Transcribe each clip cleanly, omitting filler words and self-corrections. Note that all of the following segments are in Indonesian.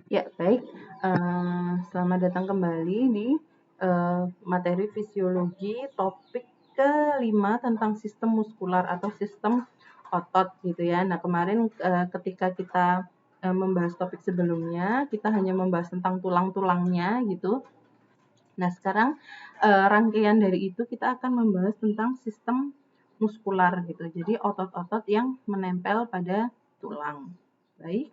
Ya, baik. Selamat datang kembali di materi fisiologi topik kelima tentang sistem muskular atau sistem otot gitu ya. Nah, kemarin ketika kita membahas topik sebelumnya, kita hanya membahas tentang tulang-tulangnya gitu. Nah, sekarang rangkaian dari itu kita akan membahas tentang sistem muskular gitu. Jadi otot-otot yang menempel pada tulang. Baik.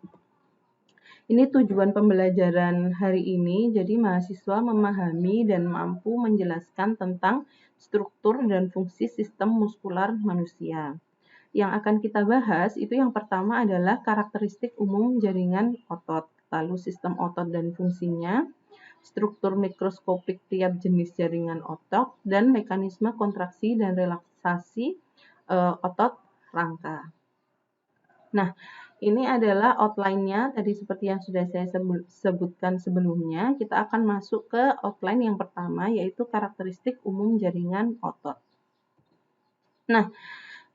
Ini tujuan pembelajaran hari ini, jadi mahasiswa memahami dan mampu menjelaskan tentang struktur dan fungsi sistem muskular manusia. Yang akan kita bahas itu yang pertama adalah karakteristik umum jaringan otot, lalu sistem otot dan fungsinya, struktur mikroskopik tiap jenis jaringan otot, dan mekanisme kontraksi dan relaksasi otot rangka. Nah, ini adalah outline-nya tadi seperti yang sudah saya sebutkan sebelumnya. Kita akan masuk ke outline yang pertama, yaitu karakteristik umum jaringan otot. Nah,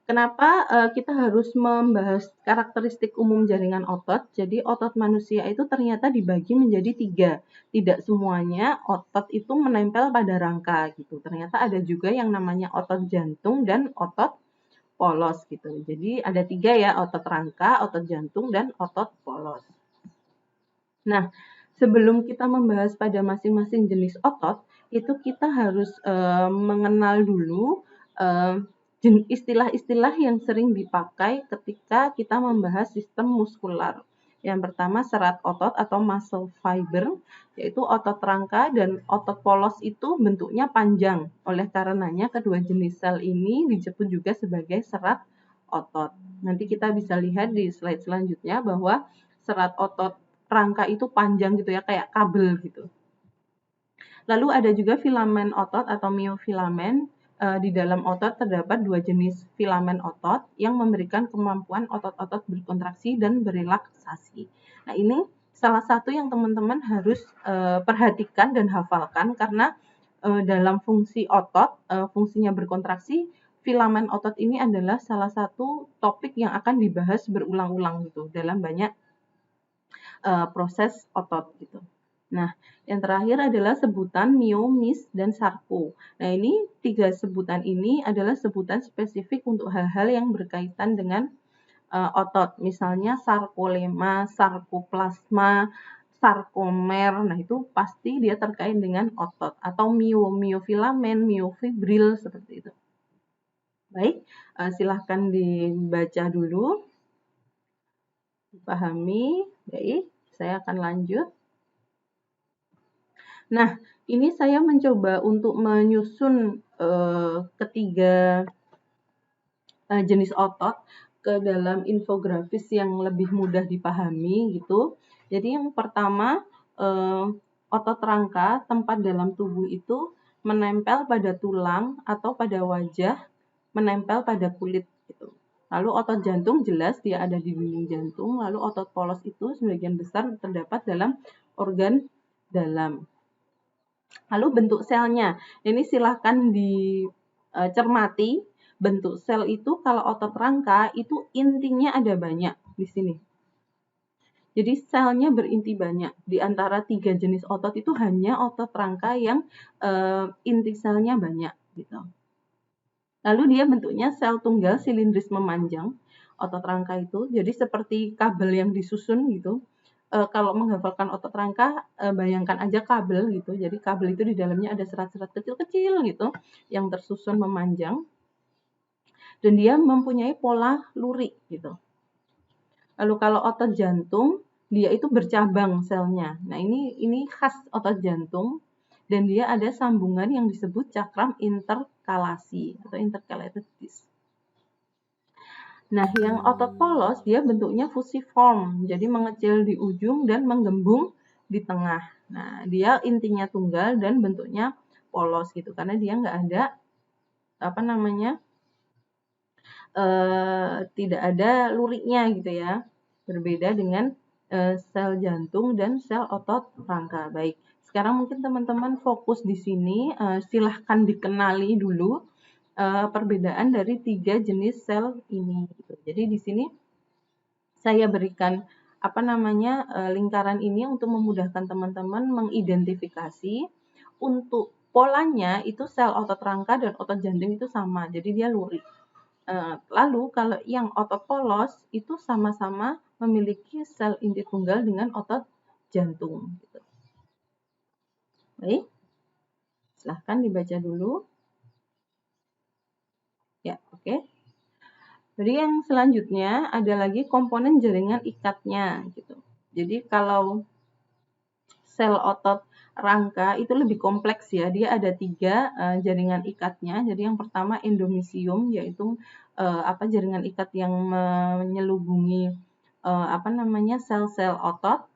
kenapa kita harus membahas karakteristik umum jaringan otot? Jadi otot manusia itu ternyata dibagi menjadi 3. Tidak semuanya otot itu menempel pada rangka gitu. Ternyata ada juga yang namanya otot jantung dan otot polos gitu. Jadi ada 3 ya, otot rangka, otot jantung, dan otot polos. Nah, sebelum kita membahas pada masing-masing jenis otot, itu kita harus mengenal dulu istilah-istilah yang sering dipakai ketika kita membahas sistem muskular. Yang pertama serat otot atau muscle fiber, yaitu otot rangka dan otot polos itu bentuknya panjang. Oleh karenanya kedua jenis sel ini disebut juga sebagai serat otot. Nanti kita bisa lihat di slide selanjutnya bahwa serat otot rangka itu panjang gitu ya, kayak kabel gitu. Lalu ada juga filamen otot atau miofilamen. Di dalam otot terdapat 2 jenis filamen otot yang memberikan kemampuan otot-otot berkontraksi dan berelaksasi. Nah, ini salah satu yang teman-teman harus perhatikan dan hafalkan karena dalam fungsi otot, fungsinya berkontraksi, filamen otot ini adalah salah satu topik yang akan dibahas berulang-ulang gitu dalam banyak proses otot gitu. Nah, yang terakhir adalah sebutan myo, mis, dan sarko. Nah, ini 3 sebutan ini adalah sebutan spesifik untuk hal-hal yang berkaitan dengan otot. Misalnya sarkolema, sarkoplasma, sarkomer. Nah, itu pasti dia terkait dengan otot. Atau miofilamen, miofibril, seperti itu. Baik, silahkan dibaca dulu, dipahami. Baik, saya akan lanjut. Nah, ini saya mencoba untuk menyusun ketiga jenis otot ke dalam infografis yang lebih mudah dipahami gitu. Jadi yang pertama otot rangka tempat dalam tubuh itu menempel pada tulang atau pada wajah, menempel pada kulit gitu. Lalu otot jantung jelas dia ada di dinding jantung, lalu otot polos itu sebagian besar terdapat dalam organ dalam. Lalu bentuk selnya, ini silahkan dicermati. Bentuk sel itu kalau otot rangka itu intinya ada banyak di sini. Jadi selnya berinti banyak. Di antara 3 jenis otot itu hanya otot rangka yang inti selnya banyak gitu. Lalu dia bentuknya sel tunggal silindris memanjang, otot rangka itu. Jadi seperti kabel yang disusun gitu. Kalau menghafalkan otot rangka, bayangkan aja kabel gitu. Jadi kabel itu di dalamnya ada serat-serat kecil-kecil gitu yang tersusun memanjang. Dan dia mempunyai pola lurik gitu. Lalu kalau otot jantung, dia itu bercabang selnya. Nah, ini khas otot jantung dan dia ada sambungan yang disebut cakram interkalasi atau intercalated disc. Nah, yang otot polos dia bentuknya fusiform, jadi mengecil di ujung dan menggembung di tengah. Nah, dia intinya tunggal dan bentuknya polos gitu, karena dia nggak ada apa namanya tidak ada luriknya gitu ya. Berbeda dengan sel jantung dan sel otot rangka. Baik, sekarang mungkin teman-teman fokus di sini, silahkan dikenali dulu perbedaan dari 3 jenis sel ini. Gitu. Jadi di sini saya berikan lingkaran ini untuk memudahkan teman-teman mengidentifikasi. Untuk polanya itu sel otot rangka dan otot jantung itu sama, jadi dia lurik. Lalu kalau yang otot polos itu sama-sama memiliki sel inti tunggal dengan otot jantung. Gitu. Baik, silahkan dibaca dulu. Ya, oke. Jadi yang selanjutnya ada lagi komponen jaringan ikatnya. Gitu. Jadi kalau sel otot rangka itu lebih kompleks ya. Dia ada 3 jaringan ikatnya. Jadi yang pertama endomysium, yaitu jaringan ikat yang menyelubungi sel-sel otot.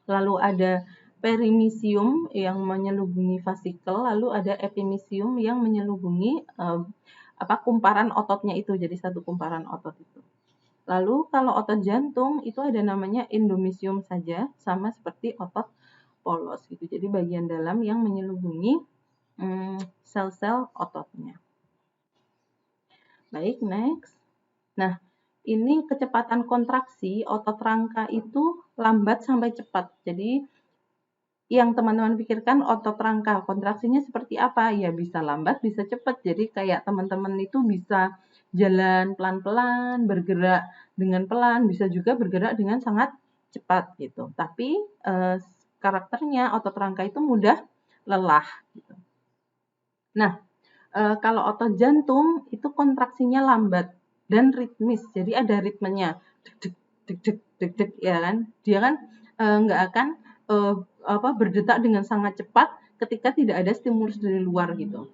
Lalu ada perimysium yang menyelubungi vasikel, lalu ada epimysium yang menyelubungi kumparan ototnya itu, jadi satu kumparan otot itu. Lalu kalau otot jantung itu ada namanya endomysium saja, sama seperti otot polos gitu. Jadi bagian dalam yang menyelubungi sel-sel ototnya. Baik, next. Nah, ini kecepatan kontraksi otot rangka itu lambat sampai cepat. Jadi yang teman-teman pikirkan otot rangka kontraksinya seperti apa? Ya bisa lambat, bisa cepat. Jadi kayak teman-teman itu bisa jalan pelan-pelan, bergerak dengan pelan, bisa juga bergerak dengan sangat cepat gitu. Tapi karakternya otot rangka itu mudah lelah. Gitu. Nah, kalau otot jantung itu kontraksinya lambat dan ritmis, jadi ada ritmenya, deg deg deg deg deg ya kan? Dia kan nggak akan berdetak dengan sangat cepat ketika tidak ada stimulus dari luar gitu.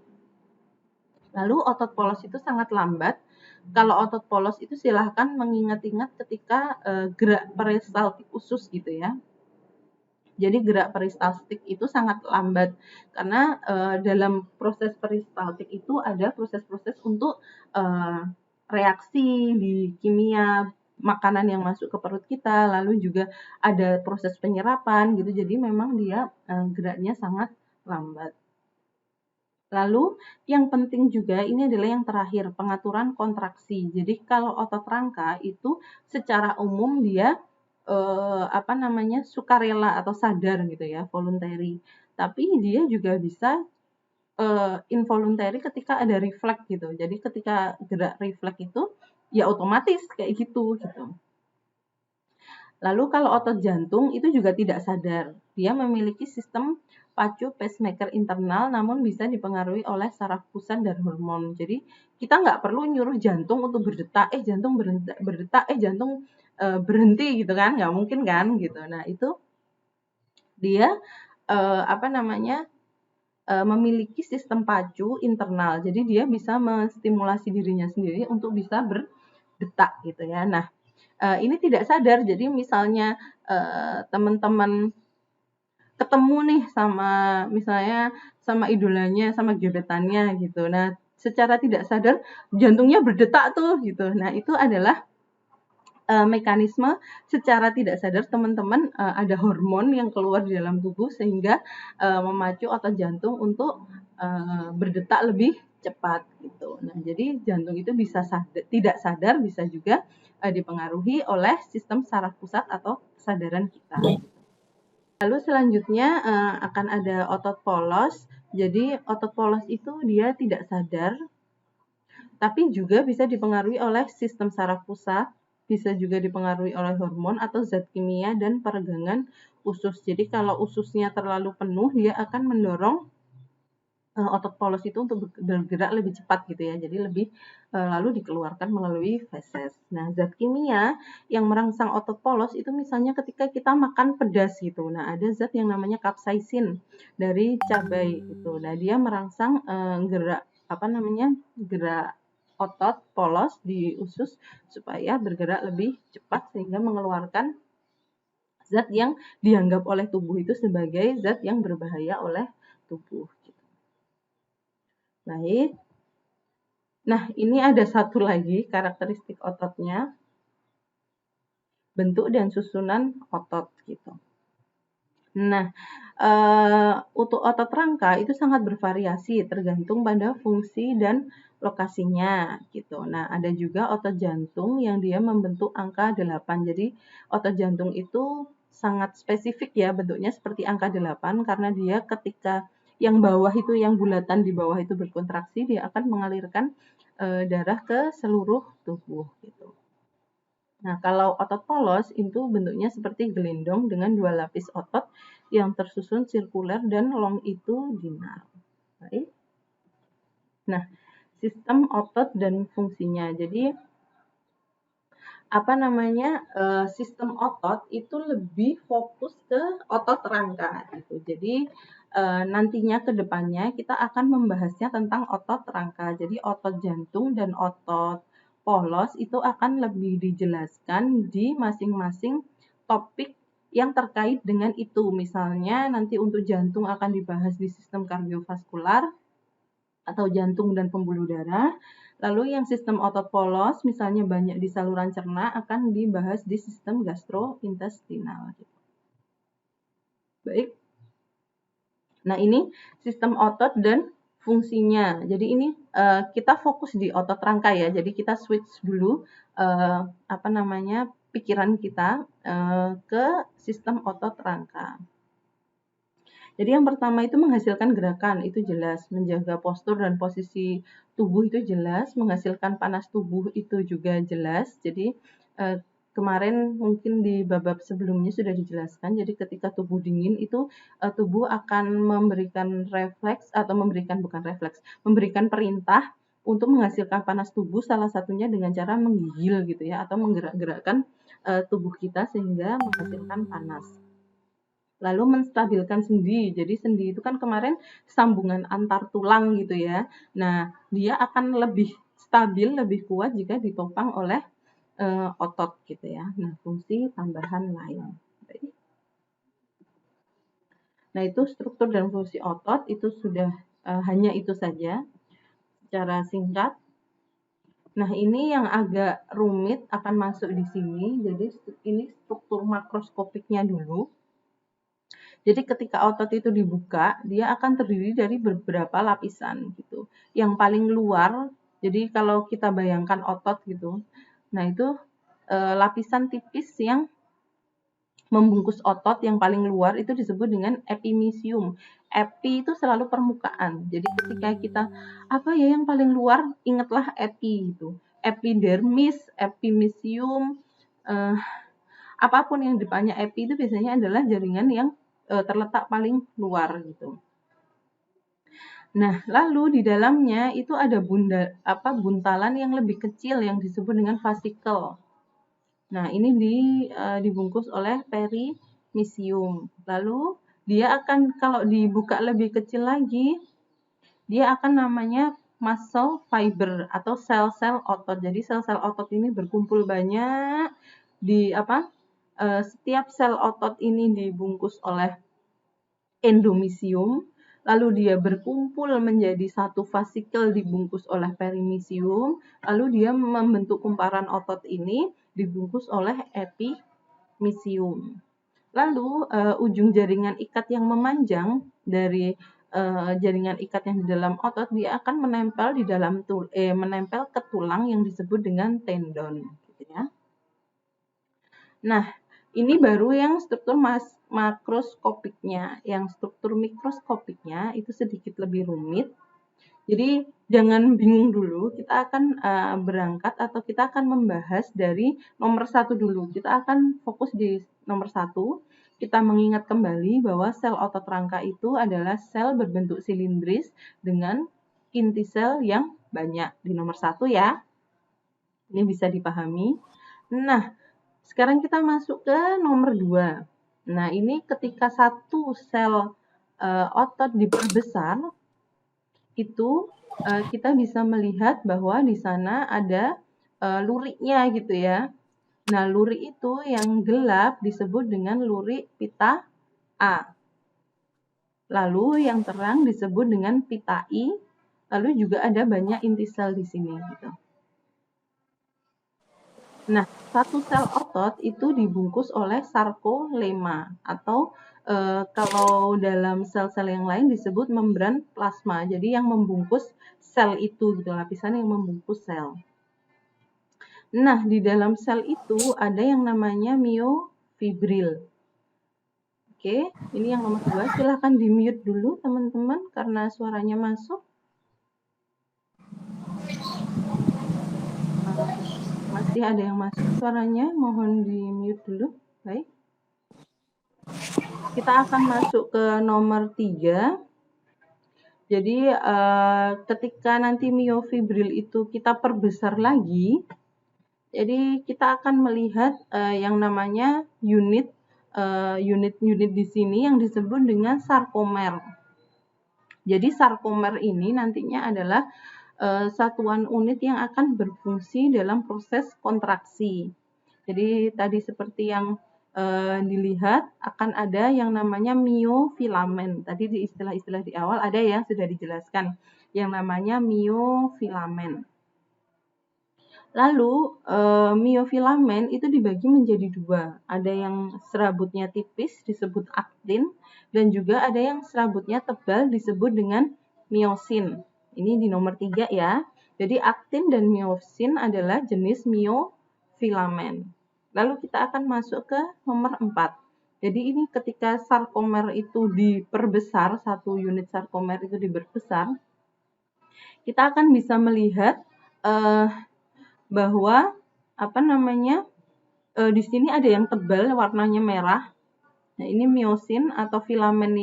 Lalu otot polos itu sangat lambat. Kalau otot polos itu silahkan mengingat-ingat ketika gerak peristaltik usus gitu ya. Jadi gerak peristaltik itu sangat lambat karena dalam proses peristaltik itu ada proses-proses untuk reaksi di kimia makanan yang masuk ke perut kita, lalu juga ada proses penyerapan gitu. Jadi memang dia geraknya sangat lambat. Lalu yang penting juga ini adalah yang terakhir, pengaturan kontraksi. Jadi kalau otot rangka itu secara umum dia sukarela atau sadar gitu ya, voluntary. Tapi dia juga bisa involuntary ketika ada refleks gitu. Jadi ketika gerak refleks itu ya otomatis kayak gitu. Lalu kalau otot jantung itu juga tidak sadar. Dia memiliki sistem pacu pacemaker internal namun bisa dipengaruhi oleh saraf pusat dan hormon. Jadi kita nggak perlu nyuruh jantung untuk berdetak, jantung berdetak, jantung berhenti gitu kan, nggak mungkin kan gitu. Nah itu dia memiliki sistem pacu internal, jadi dia bisa menstimulasi dirinya sendiri untuk bisa berdetak gitu ya. Nah ini tidak sadar, jadi misalnya teman-teman ketemu nih sama idolanya, sama gebetannya gitu. Nah secara tidak sadar jantungnya berdetak tuh gitu. Nah itu adalah mekanisme secara tidak sadar teman-teman ada hormon yang keluar di dalam tubuh sehingga memacu otot jantung untuk berdetak lebih cepat gitu. Nah, jadi jantung itu bisa tidak sadar, bisa juga dipengaruhi oleh sistem saraf pusat atau kesadaran kita. Lalu selanjutnya akan ada otot polos. Jadi otot polos itu dia tidak sadar, tapi juga bisa dipengaruhi oleh sistem saraf pusat, bisa juga dipengaruhi oleh hormon atau zat kimia dan peregangan usus. Jadi kalau ususnya terlalu penuh, dia akan mendorong otot polos itu untuk bergerak lebih cepat gitu ya. Jadi lebih lalu dikeluarkan melalui feses. Nah, zat kimia yang merangsang otot polos itu misalnya ketika kita makan pedas gitu. Nah, ada zat yang namanya capsaicin dari cabai itu. Nah, dia merangsang gerak otot polos di usus supaya bergerak lebih cepat sehingga mengeluarkan zat yang dianggap oleh tubuh itu sebagai zat yang berbahaya oleh tubuh. Baik. Nah, ini ada satu lagi karakteristik ototnya, bentuk dan susunan otot gitu. Nah, untuk otot rangka itu sangat bervariasi tergantung pada fungsi dan lokasinya gitu. Nah, ada juga otot jantung yang dia membentuk angka 8. Jadi, otot jantung itu sangat spesifik ya, bentuknya seperti angka 8 karena dia ketika yang bawah itu, yang bulatan di bawah itu berkontraksi, dia akan mengalirkan darah ke seluruh tubuh gitu. Nah, kalau otot polos itu bentuknya seperti gelindong dengan 2 lapis otot yang tersusun sirkuler dan longitudinal. Baik. Nah, sistem otot dan fungsinya. Jadi sistem otot itu lebih fokus ke otot rangka gitu. Jadi nantinya ke depannya kita akan membahasnya tentang otot rangka. Jadi otot jantung dan otot polos itu akan lebih dijelaskan di masing-masing topik yang terkait dengan itu. Misalnya nanti untuk jantung akan dibahas di sistem kardiovaskular atau jantung dan pembuluh darah. Lalu yang sistem otot polos, misalnya banyak di saluran cerna, akan dibahas di sistem gastrointestinal. Baik. Nah, ini sistem otot dan fungsinya. Jadi ini kita fokus di otot rangka ya. Jadi kita switch dulu pikiran kita ke sistem otot rangka. Jadi yang pertama itu menghasilkan gerakan, itu jelas. Menjaga postur dan posisi tubuh itu jelas. Menghasilkan panas tubuh itu juga jelas. Jadi kemarin mungkin di bab sebelumnya sudah dijelaskan. Jadi ketika tubuh dingin itu tubuh akan memberikan memberikan perintah untuk menghasilkan panas tubuh, salah satunya dengan cara menggigil gitu ya, atau menggerak-gerakkan tubuh kita sehingga menghasilkan panas. Lalu menstabilkan sendi. Jadi sendi itu kan kemarin sambungan antar tulang gitu ya. Nah, dia akan lebih stabil, lebih kuat jika ditopang oleh otot gitu ya. Nah, fungsi tambahan lain. Nah, itu struktur dan fungsi otot itu sudah hanya itu saja secara singkat. Nah, ini yang agak rumit akan masuk di sini. Jadi ini struktur makroskopiknya dulu. Jadi ketika otot itu dibuka, dia akan terdiri dari beberapa lapisan gitu. Yang paling luar, jadi kalau kita bayangkan otot gitu, nah itu lapisan tipis yang membungkus otot yang paling luar itu disebut dengan epimysium. Epi itu selalu permukaan. Jadi ketika kita apa ya yang paling luar, ingatlah epi itu. Epidermis, epimysium, apapun yang depannya epi itu biasanya adalah jaringan yang terletak paling luar gitu. Nah, lalu di dalamnya itu ada buntalan yang lebih kecil yang disebut dengan vasikel. Nah, ini dibungkus oleh perimysium. Lalu dia akan kalau dibuka lebih kecil lagi, dia akan namanya muscle fiber atau sel-sel otot. Jadi sel-sel otot ini berkumpul banyak di setiap sel otot ini dibungkus oleh endomysium, lalu dia berkumpul menjadi satu vasikel dibungkus oleh perimysium, lalu dia membentuk kumparan otot ini dibungkus oleh epimysium. Lalu ujung jaringan ikat yang memanjang dari jaringan ikat yang di dalam otot dia akan menempel di dalam menempel ke tulang yang disebut dengan tendon, gitu ya. Nah, ini baru yang struktur makroskopiknya. Yang struktur mikroskopiknya itu sedikit lebih rumit. Jadi jangan bingung dulu, kita akan berangkat atau kita akan membahas dari nomor 1 dulu. Kita akan fokus di nomor 1. Kita mengingat kembali bahwa sel otot rangka itu adalah sel berbentuk silindris dengan inti sel yang banyak. Di nomor 1 ya. Ini bisa dipahami. Nah, sekarang kita masuk ke nomor 2. Nah, ini ketika satu sel otot diperbesar, itu kita bisa melihat bahwa di sana ada luritnya gitu ya. Nah, lurik itu yang gelap disebut dengan lurik pita A. Lalu yang terang disebut dengan pita I. Lalu juga ada banyak inti sel di sini gitu. Nah, satu sel otot itu dibungkus oleh sarkolema atau kalau dalam sel-sel yang lain disebut membran plasma. Jadi yang membungkus sel itu gitu, lapisan yang membungkus sel. Nah, di dalam sel itu ada yang namanya miofibril. Oke, ini yang nomor 2. Silahkan di-mute dulu teman-teman karena suaranya masuk. Masih ada yang masuk suaranya, mohon di-mute dulu. Baik. Kita akan masuk ke nomor 3. Jadi ketika nanti miofibril itu kita perbesar lagi, jadi kita akan melihat yang namanya unit di sini yang disebut dengan sarkomer. Jadi sarkomer ini nantinya adalah satuan unit yang akan berfungsi dalam proses kontraksi. Jadi tadi seperti yang dilihat akan ada yang namanya miofilamen. Tadi di istilah-istilah di awal ada yang sudah dijelaskan yang namanya miofilamen. Lalu miofilamen itu dibagi menjadi 2. Ada yang serabutnya tipis disebut aktin dan juga ada yang serabutnya tebal disebut dengan miosin. Ini di nomor 3 ya. Jadi aktin dan miosin adalah jenis miofilamen. Lalu kita akan masuk ke nomor 4. Jadi ini ketika sarkomer itu diperbesar, satu unit sarkomer itu diperbesar, kita akan bisa melihat bahwa di sini ada yang tebal warnanya merah. Nah, ini miosin atau filamen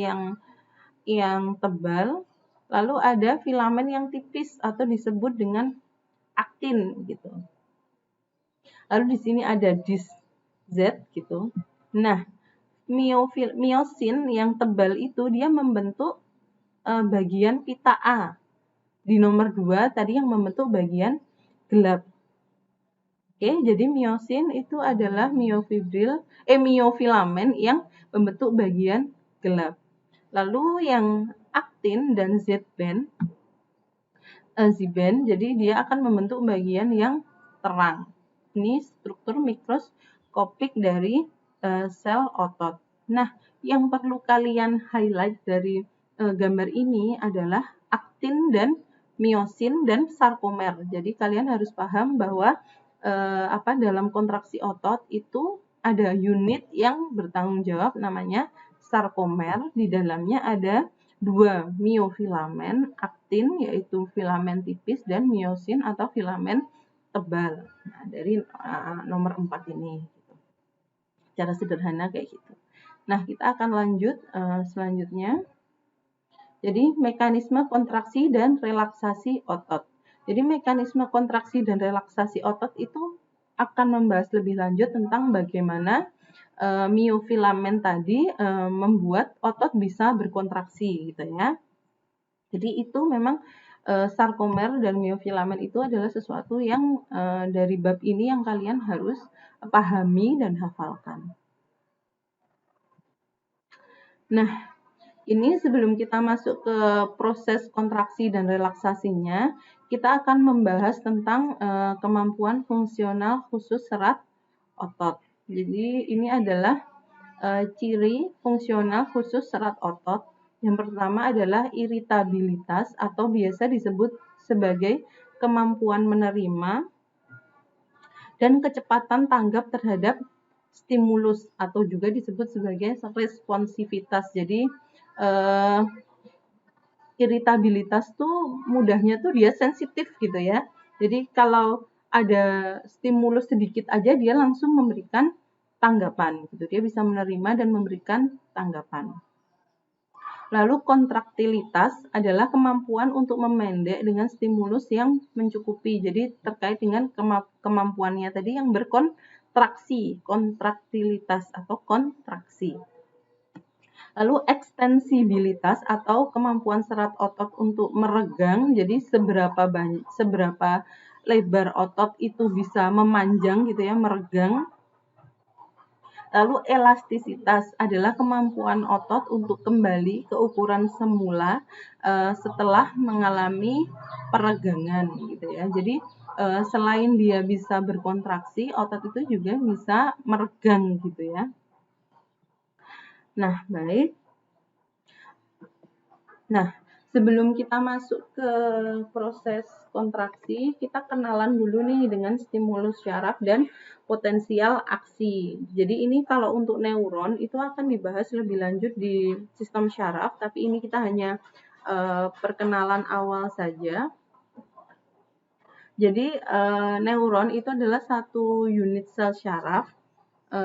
yang tebal. Lalu ada filamen yang tipis atau disebut dengan aktin gitu. Lalu di sini ada dis Z gitu. Nah, miosin yang tebal itu dia membentuk bagian pita A. Di nomor 2 tadi yang membentuk bagian gelap. Oke, jadi miosin itu adalah miofilamen yang membentuk bagian gelap. Lalu yang aktin dan Z-band, jadi dia akan membentuk bagian yang terang. Ini struktur mikroskopik dari sel otot. Nah, yang perlu kalian highlight dari gambar ini adalah aktin dan miosin dan sarkomer. Jadi kalian harus paham bahwa dalam kontraksi otot itu ada unit yang bertanggung jawab namanya sarkomer. Di dalamnya ada 2 miofilamen, aktin yaitu filamen tipis dan miosin atau filamen tebal. Nah, dari nomor 4 ini secara sederhana kayak gitu. Nah, kita akan lanjut selanjutnya. Jadi mekanisme kontraksi dan relaksasi otot. Jadi mekanisme kontraksi dan relaksasi otot itu akan membahas lebih lanjut tentang bagaimana miofilamen tadi membuat otot bisa berkontraksi gitu ya. Jadi itu memang sarkomer dan miofilamen itu adalah sesuatu yang dari bab ini yang kalian harus pahami dan hafalkan. Nah, ini sebelum kita masuk ke proses kontraksi dan relaksasinya, kita akan membahas tentang kemampuan fungsional khusus serat otot. Jadi ini adalah ciri fungsional khusus serat otot. Yang pertama adalah iritabilitas atau biasa disebut sebagai kemampuan menerima dan kecepatan tanggap terhadap stimulus atau juga disebut sebagai responsivitas. Jadi iritabilitas tuh mudahnya tuh dia sensitif gitu ya. Jadi kalau ada stimulus sedikit aja dia langsung memberikan tanggapan gitu. Dia bisa menerima dan memberikan tanggapan. Lalu kontraktilitas adalah kemampuan untuk memendek dengan stimulus yang mencukupi. Jadi terkait dengan kemampuannya tadi yang berkontraksi, kontraktilitas atau kontraksi. Lalu ekstensibilitas atau kemampuan serat otot untuk meregang, jadi seberapa lebar otot itu bisa memanjang gitu ya, meregang. Lalu elastisitas adalah kemampuan otot untuk kembali ke ukuran semula setelah mengalami peregangan gitu ya. Jadi selain dia bisa berkontraksi, otot itu juga bisa meregang gitu ya. Nah, baik. Nah, Sebelum kita masuk ke proses kontraksi, kita kenalan dulu nih dengan stimulus syaraf dan potensial aksi. Jadi ini kalau untuk neuron itu akan dibahas lebih lanjut di sistem syaraf, tapi ini kita hanya perkenalan awal saja. Jadi neuron itu adalah satu unit sel syaraf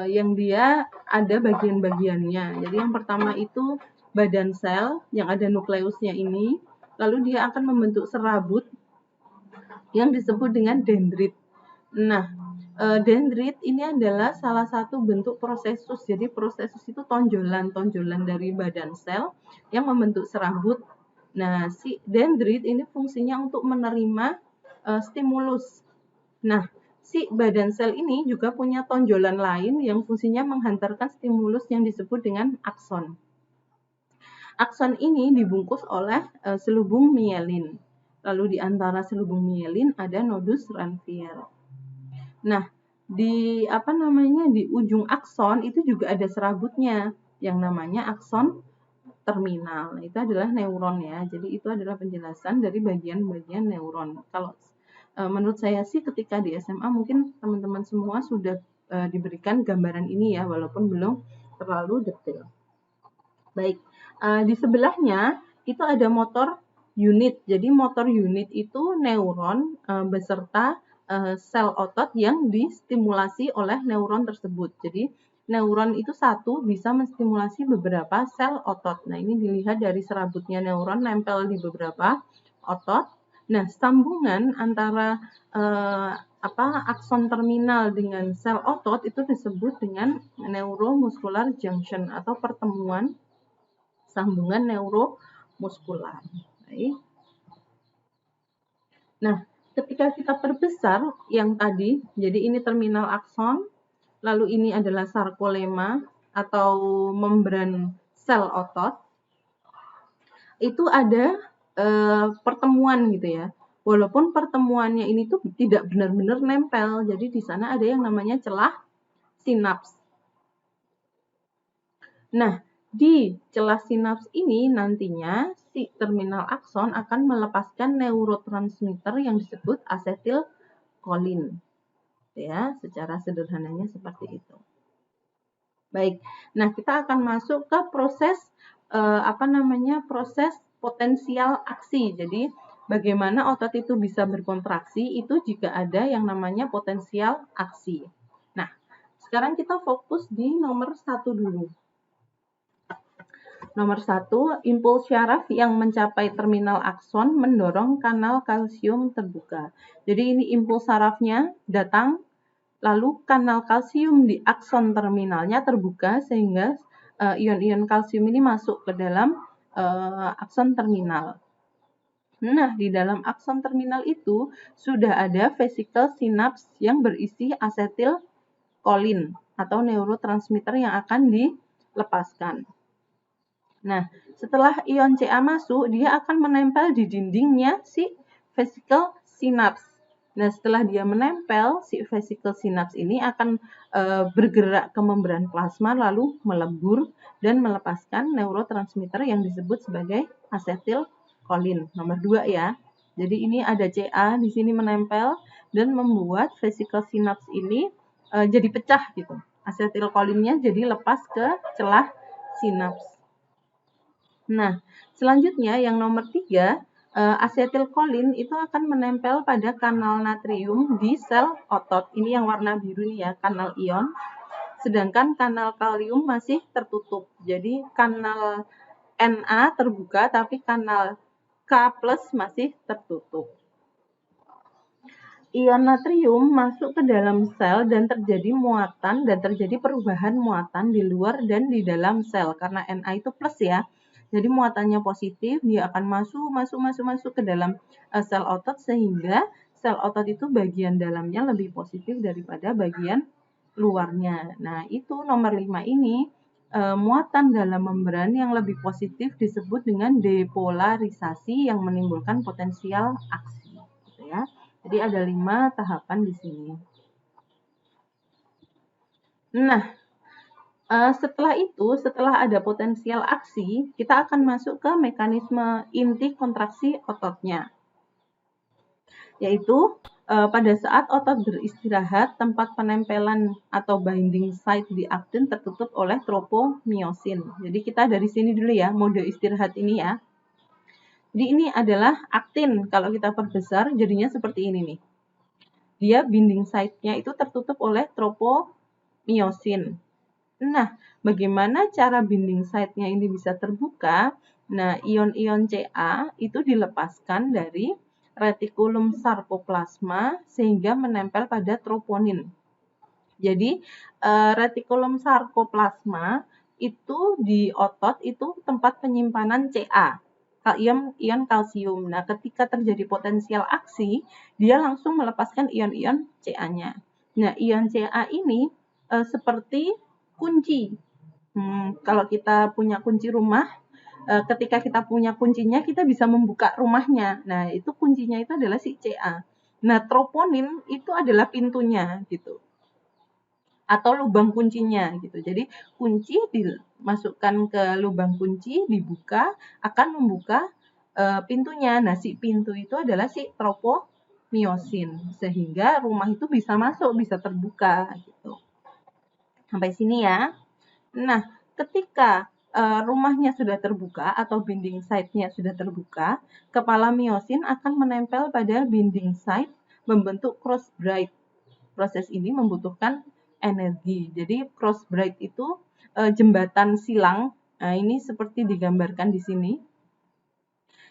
yang dia ada bagian-bagiannya. Jadi yang pertama itu badan sel yang ada nukleusnya ini, lalu dia akan membentuk serabut yang disebut dengan dendrit. Nah, dendrit ini adalah salah satu bentuk prosesus. Jadi prosesus itu tonjolan-tonjolan dari badan sel yang membentuk serabut. Nah, si dendrit ini fungsinya untuk menerima stimulus. Nah, si badan sel ini juga punya tonjolan lain yang fungsinya menghantarkan stimulus yang disebut dengan akson. Akson ini dibungkus oleh selubung mielin. Lalu di antara selubung mielin ada nodus Ranvier. Nah, di ujung akson itu juga ada serabutnya yang namanya akson terminal. Itu adalah neuron ya. Jadi itu adalah penjelasan dari bagian-bagian neuron. Kalau menurut saya sih ketika di SMA mungkin teman-teman semua sudah diberikan gambaran ini ya, walaupun belum terlalu detail. Baik, di sebelahnya itu ada motor unit. Jadi motor unit itu neuron beserta sel otot yang distimulasi oleh neuron tersebut. Jadi neuron itu satu bisa menstimulasi beberapa sel otot. Nah, ini dilihat dari serabutnya neuron nempel di beberapa otot. Nah, sambungan antara akson terminal dengan sel otot itu disebut dengan neuromuscular junction atau pertemuan sambungan neuromuskular. Baik. Nah, ketika kita perbesar yang tadi, jadi ini terminal akson, lalu ini adalah sarkolema atau membran sel otot, itu ada pertemuan gitu ya. Walaupun pertemuannya ini tuh tidak benar-benar nempel, jadi di sana ada yang namanya celah sinaps. Nah, di celah sinaps ini nantinya si terminal akson akan melepaskan neurotransmitter yang disebut asetilkolin. Ya, secara sederhananya seperti itu. Baik. Nah, kita akan masuk ke proses proses potensial aksi. Jadi, bagaimana otot itu bisa berkontraksi itu jika ada yang namanya potensial aksi. Nah, sekarang kita fokus di nomor 1 dulu. Nomor 1, impuls syaraf yang mencapai terminal akson mendorong kanal kalsium terbuka. Jadi ini impuls syarafnya datang, lalu kanal kalsium di akson terminalnya terbuka sehingga ion-ion kalsium ini masuk ke dalam akson terminal. Nah, di dalam akson terminal itu sudah ada vesikel sinaps yang berisi asetilkolin atau neurotransmitter yang akan dilepaskan. Nah, setelah ion Ca masuk, dia akan menempel di dindingnya si vesikel sinaps. Nah, setelah dia menempel, si vesikel sinaps ini akan bergerak ke membran plasma lalu melebur dan melepaskan neurotransmitter yang disebut sebagai asetilkolin. Nomor 2 ya. Jadi ini ada Ca di sini menempel dan membuat vesikel sinaps ini jadi pecah gitu. Asetilkolinnya jadi lepas ke celah sinaps. Nah, selanjutnya yang nomor 3, asetilkolin itu akan menempel pada kanal natrium di sel otot. Ini yang warna biru nih ya, kanal ion. Sedangkan kanal kalium masih tertutup. Jadi kanal Na terbuka tapi kanal K+ masih tertutup. Ion natrium masuk ke dalam sel dan terjadi muatan dan terjadi perubahan muatan di luar dan di dalam sel. Karena Na itu plus ya. Jadi muatannya positif, dia akan masuk ke dalam sel otot sehingga sel otot itu bagian dalamnya lebih positif daripada bagian luarnya. Nah, itu nomor 5 ini muatan dalam membran yang lebih positif disebut dengan depolarisasi yang menimbulkan potensial aksi, gitu ya. Jadi ada 5 tahapan di sini. Nah, Setelah ada potensial aksi, kita akan masuk ke mekanisme inti kontraksi ototnya, yaitu pada saat otot beristirahat, tempat penempelan atau binding site di aktin tertutup oleh tropomyosin. Jadi kita dari sini dulu ya, mode istirahat ini ya. Jadi ini adalah aktin, kalau kita perbesar jadinya seperti ini nih. Dia binding site-nya itu tertutup oleh tropomyosin. Nah, bagaimana cara binding site-nya ini bisa terbuka? Nah, ion-ion Ca itu dilepaskan dari retikulum sarkoplasma sehingga menempel pada troponin. Jadi, retikulum sarkoplasma itu di otot itu tempat penyimpanan Ca, ion kalsium. Nah, ketika terjadi potensial aksi, dia langsung melepaskan ion-ion Ca-nya. Nah, ion Ca ini seperti kunci. Kalau kita punya kunci rumah, ketika kita punya kuncinya, kita bisa membuka rumahnya. Nah, itu kuncinya itu adalah si Ca. Nah, troponin itu adalah pintunya gitu. Atau lubang kuncinya gitu. Jadi, kunci dimasukkan ke lubang kunci, dibuka, akan membuka pintunya. Nah, si pintu itu adalah si tropomyosin. Sehingga rumah itu bisa masuk, bisa terbuka gitu. Sampai sini ya. Nah, ketika rumahnya sudah terbuka atau binding site-nya sudah terbuka, kepala myosin akan menempel pada binding site membentuk cross braid. Proses ini membutuhkan energi. Jadi cross braid itu jembatan silang. Nah, ini seperti digambarkan di sini.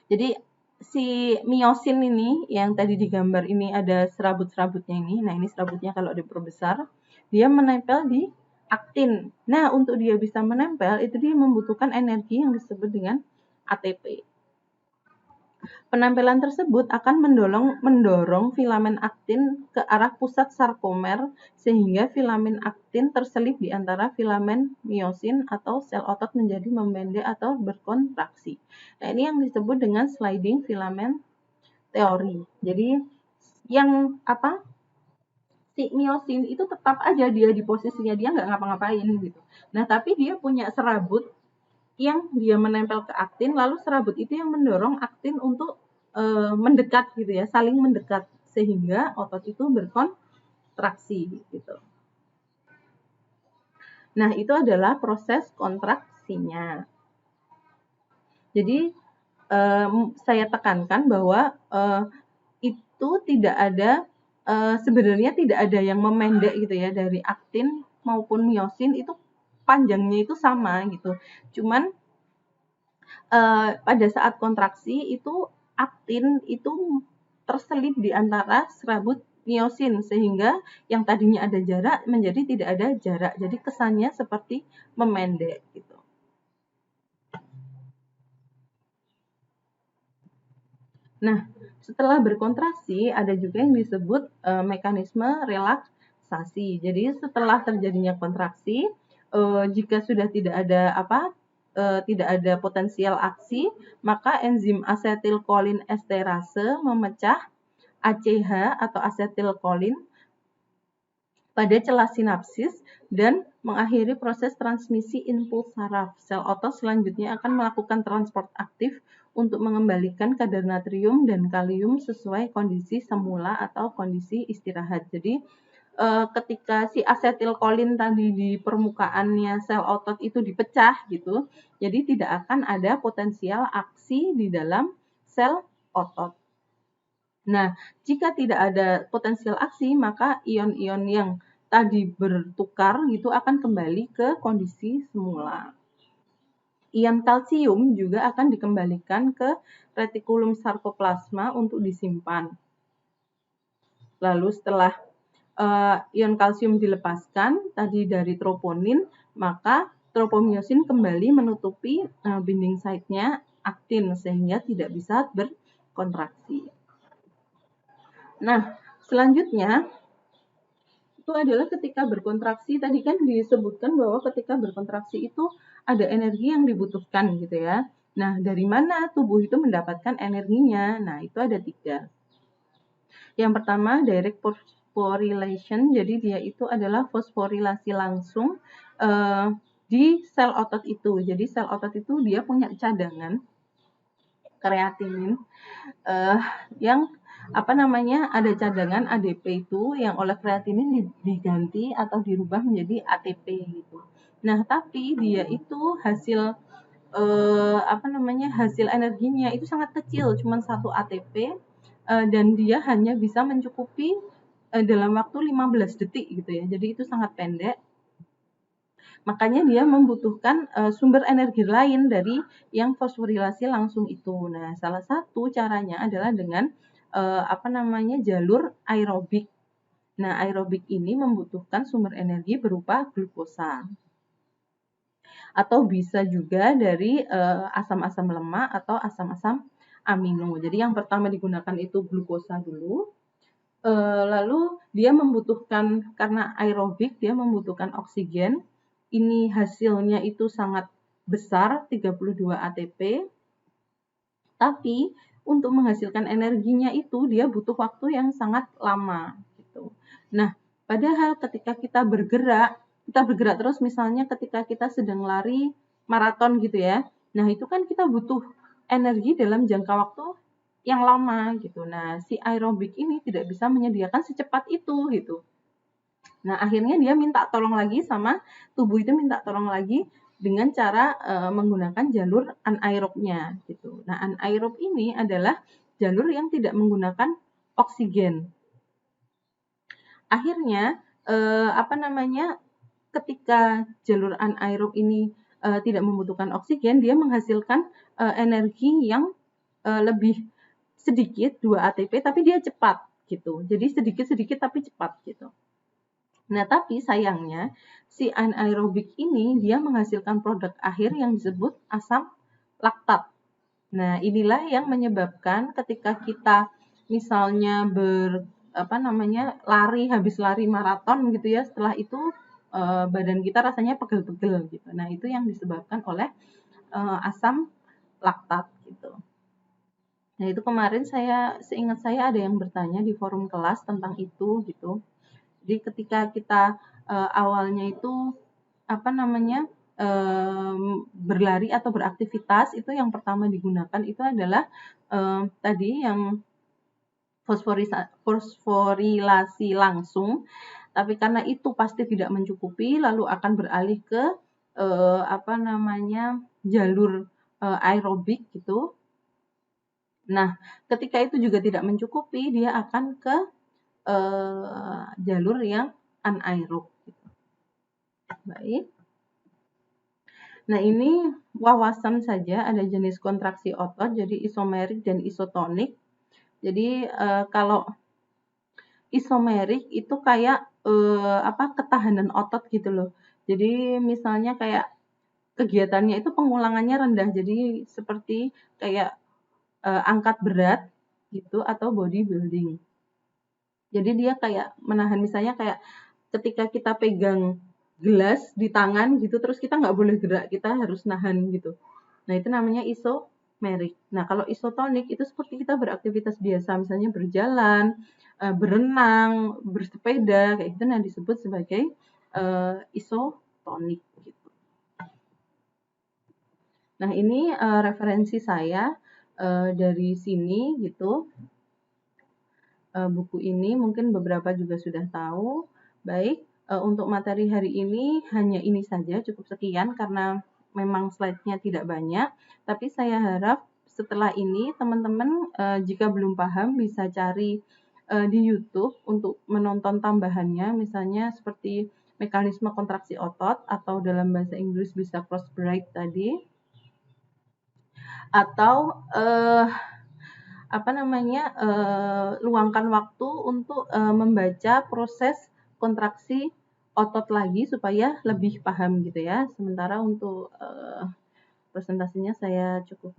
Jadi si myosin ini yang tadi digambar ini ada serabut-serabutnya ini. Nah, ini serabutnya kalau diperbesar, dia menempel di aktin. Nah, untuk dia bisa menempel, itu dia membutuhkan energi yang disebut dengan ATP. Penempelan tersebut akan mendorong filamen aktin ke arah pusat sarkomer, sehingga filamen aktin terselip di antara filamen myosin atau sel otot menjadi memendek atau berkontraksi. Nah, ini yang disebut dengan sliding filament teori. Jadi, yang si myosin itu tetap aja dia di posisinya, dia nggak ngapa-ngapain gitu. Nah, tapi dia punya serabut yang dia menempel ke aktin, lalu serabut itu yang mendorong aktin untuk mendekat gitu ya, saling mendekat sehingga otot itu berkontraksi gitu. Nah, itu adalah proses kontraksinya. Jadi saya tekankan bahwa itu tidak ada sebenarnya tidak ada yang memendek gitu ya, dari aktin maupun myosin itu panjangnya itu sama gitu. Cuman pada saat kontraksi itu aktin itu terselip di antara serabut myosin sehingga yang tadinya ada jarak menjadi tidak ada jarak. Jadi kesannya seperti memendek gitu. Nah, setelah berkontraksi ada juga yang disebut mekanisme relaksasi. Jadi setelah terjadinya kontraksi, jika sudah tidak ada potensial aksi, maka enzim asetilkolin esterase memecah ACH atau asetilkolin pada celah sinapsis dan mengakhiri proses transmisi impuls saraf. Sel otot selanjutnya akan melakukan transport aktif untuk mengembalikan kadar natrium dan kalium sesuai kondisi semula atau kondisi istirahat. Jadi ketika si asetilkolin tadi di permukaannya sel otot itu dipecah gitu, jadi tidak akan ada potensial aksi di dalam sel otot. Nah, jika tidak ada potensial aksi, maka ion-ion yang tadi bertukar gitu akan kembali ke kondisi semula. Ion kalsium juga akan dikembalikan ke retikulum sarkoplasma untuk disimpan. Lalu setelah ion kalsium dilepaskan tadi dari troponin, maka tropomyosin kembali menutupi binding site-nya aktin sehingga tidak bisa berkontraksi. Nah, selanjutnya itu adalah ketika berkontraksi. Tadi kan disebutkan bahwa ketika berkontraksi itu ada energi yang dibutuhkan gitu ya. Nah, dari mana tubuh itu mendapatkan energinya? Nah, itu ada 3. Yang pertama direct phosphorylation, jadi dia itu adalah fosforilasi langsung di sel otot itu. Jadi sel otot itu dia punya cadangan kreatinin yang ada cadangan ADP itu yang oleh kreatinin diganti atau dirubah menjadi ATP gitu. Nah, tapi dia itu hasil hasil energinya itu sangat kecil, cuma 1 ATP dan dia hanya bisa mencukupi dalam waktu 15 detik gitu ya. Jadi itu sangat pendek. Makanya dia membutuhkan sumber energi lain dari yang fosforilasi langsung itu. Nah, salah satu caranya adalah dengan jalur aerobik. Nah, aerobik ini membutuhkan sumber energi berupa glukosa. Atau bisa juga dari asam-asam lemak atau asam-asam amino. Jadi yang pertama digunakan itu glukosa dulu. Lalu dia membutuhkan, karena aerobik dia membutuhkan oksigen. Ini hasilnya itu sangat besar, 32 ATP. Tapi untuk menghasilkan energinya itu dia butuh waktu yang sangat lama gitu. Nah, padahal ketika kita bergerak terus, misalnya ketika kita sedang lari maraton gitu ya. Nah, itu kan kita butuh energi dalam jangka waktu yang lama gitu. Nah, si aerobik ini tidak bisa menyediakan secepat itu gitu. Nah, akhirnya dia minta tolong lagi sama tubuh itu, minta tolong lagi dengan cara menggunakan jalur anaerobnya gitu. Nah, anaerob ini adalah jalur yang tidak menggunakan oksigen. Akhirnya ketika jalur anaerob ini tidak membutuhkan oksigen, dia menghasilkan energi yang lebih sedikit, 2 ATP, tapi dia cepat gitu. Jadi sedikit-sedikit tapi cepat gitu. Nah, tapi sayangnya si anaerobik ini dia menghasilkan produk akhir yang disebut asam laktat. Nah, inilah yang menyebabkan ketika kita misalnya habis lari maraton gitu ya, setelah itu badan kita rasanya pegel-pegel gitu. Nah, itu yang disebabkan oleh asam laktat gitu. Nah, itu kemarin seingat saya ada yang bertanya di forum kelas tentang itu gitu. Jadi ketika kita awalnya itu berlari atau beraktivitas, itu yang pertama digunakan itu adalah tadi yang fosforilasi langsung. Tapi karena itu pasti tidak mencukupi, lalu akan beralih ke jalur aerobik gitu. Nah, ketika itu juga tidak mencukupi, dia akan ke jalur yang anaerob. Gitu. Baik. Nah, ini wawasan saja, ada jenis kontraksi otot, jadi isomerik dan isotonik. Jadi kalau isomerik itu kayak ketahanan otot gitu loh. Jadi misalnya kayak kegiatannya itu pengulangannya rendah, jadi seperti kayak angkat berat gitu atau bodybuilding. Jadi dia kayak menahan, misalnya kayak ketika kita pegang gelas di tangan gitu, terus kita nggak boleh gerak, kita harus nahan gitu. Nah, itu namanya isomerik. Nah, kalau isotonik itu seperti kita beraktivitas biasa, misalnya berjalan, berenang, bersepeda, kayak gitu, nah disebut sebagai isotonik gitu. Nah, ini referensi saya dari sini gitu. Buku ini mungkin beberapa juga sudah tahu. Baik, untuk materi hari ini hanya ini saja, cukup sekian karena memang slide-nya tidak banyak. Tapi saya harap setelah ini teman-teman jika belum paham bisa cari di YouTube untuk menonton tambahannya, misalnya seperti mekanisme kontraksi otot atau dalam bahasa Inggris bisa cross break tadi. Atau luangkan waktu untuk membaca proses kontraksi otot lagi supaya lebih paham gitu ya. Sementara untuk presentasinya saya cukup